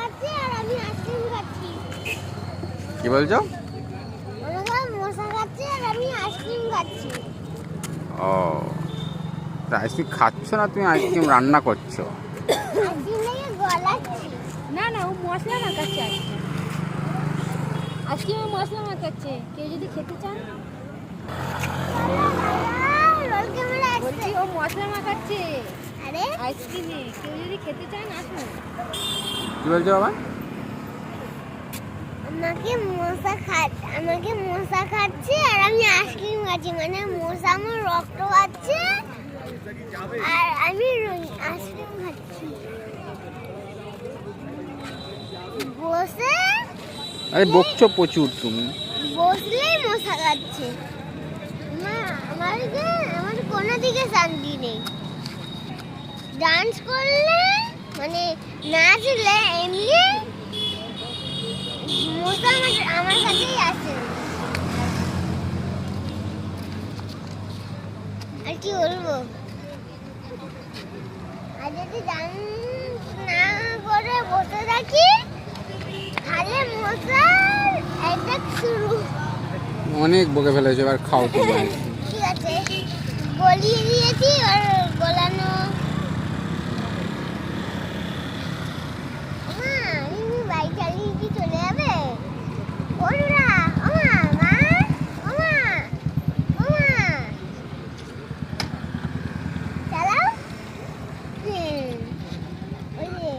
খাচ্ছে আর আমি আইসক্রিম খাচ্ছি। কি বলছো? ওরা মশা খাচ্ছে আর আমি আইসক্রিম খাচ্ছি। ও, আইসক্রিম খাচ্ছ না, তুমি আইসক্রিম রান্না করছো? আইসক্রিম লেগে গলাচ্ছি। না না, ও মশলা মাখাচ্ছে আজকে ও মশলা মাখাচ্ছে। কেউ যদি খেতে চান, রোল ক্যামেরা বলছি ও মশলা মাখাচ্ছে আরে আইসক্রিমে। কেউ যদি খেতে চান আসুন। কি বলছো বাবা? আমাকে মশা খাচ্ছে আর আমি আইসক্রিম খাচ্ছি, মানে মশা আমার রক্ত খাচ্ছে আর আমি আইসক্রিম খাচ্ছি বসে। আরে বকছো প্রচুর তুমি। বসলেই মশা খাচ্ছে। আমার কোনো দিকে শান্তি নেই। ডান্স করলে মানে নাচলে এমনি মশা আমার কাছেই আসে। আর কি বলবো, আর যদি ডান্স না করে বসে থাকি তাহলে মশার অ্যাটাক শুরু। অনেক বকে ফেলেছো, এবার খাও তুমি। ঠিক আছে, গলিয়ে দিয়েছি আর গলানো। মা তুমি বাইক চালিয়ে কি চলে যাবে? ওরা ওমা মা ওমা ওমা চালাও। ওই যে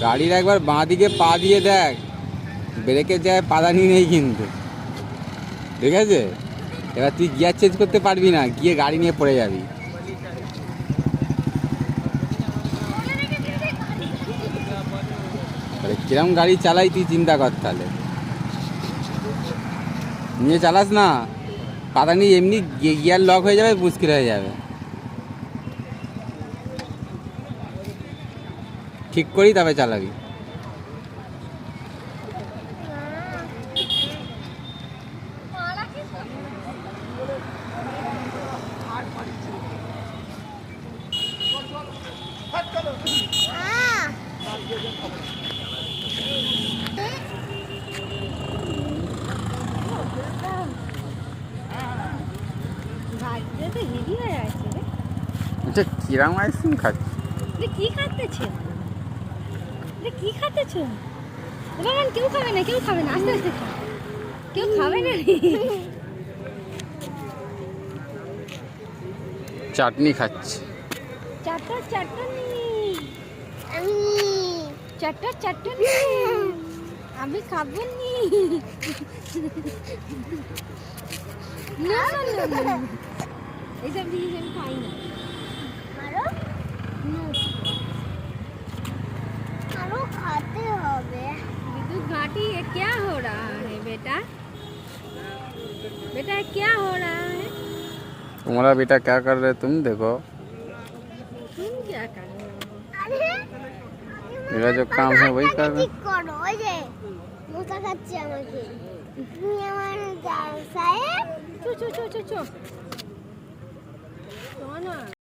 গাড়ির একবার বাঁ দিকে পা দিয়ে দেখ, ব্রেকের জায়গায় পাদানি নেই কিন্তু, ঠিক আছে? এবার তুই গিয়ার চেঞ্জ করতে পারবি না, গিয়ে গাড়ি নিয়ে পড়ে যাবি। তাহলে কিরম গাড়ি চালাই তুই চিন্তা কর। তাহলে নিয়ে চালাস না, পাদানি এমনি গিয়ার লক হয়ে যাবে, মুশকিল হয়ে যাবে। ঠিক করি তবে চালাবি। ভাজতে তো হেভি হয়ে আছে রে। আচ্ছা, কিরম আইসক্রিম খাচ্ছিস? কি খাচ্ছেছ? কি খাচ্ছেছ? বাবা কেউ খাবে না, কেউ খাবে না, আস্তে আস্তে খা। কেউ খাবে না রে। চাটনি খাচ্ছি। চাটনি আমি চাটনি আমি খাবো নি। না না না, এইসব জিনিস আমি খাই না। আরো আরো খাতে হবে। विद्युत घाटी ये क्या हो रहा है बेटा? बेटा ये क्या हो रहा है? तुम्हारा बेटा क्या कर रहे तुम देखो। तुम क्या कर रहे हो? আরে मेरा जो काम है वही कर रहे। ঠিক করো। ওই যে মশা খাচ্ছে আমাকে। তুমি আমার সাহেব চো চো চো চো চো। শোনো না।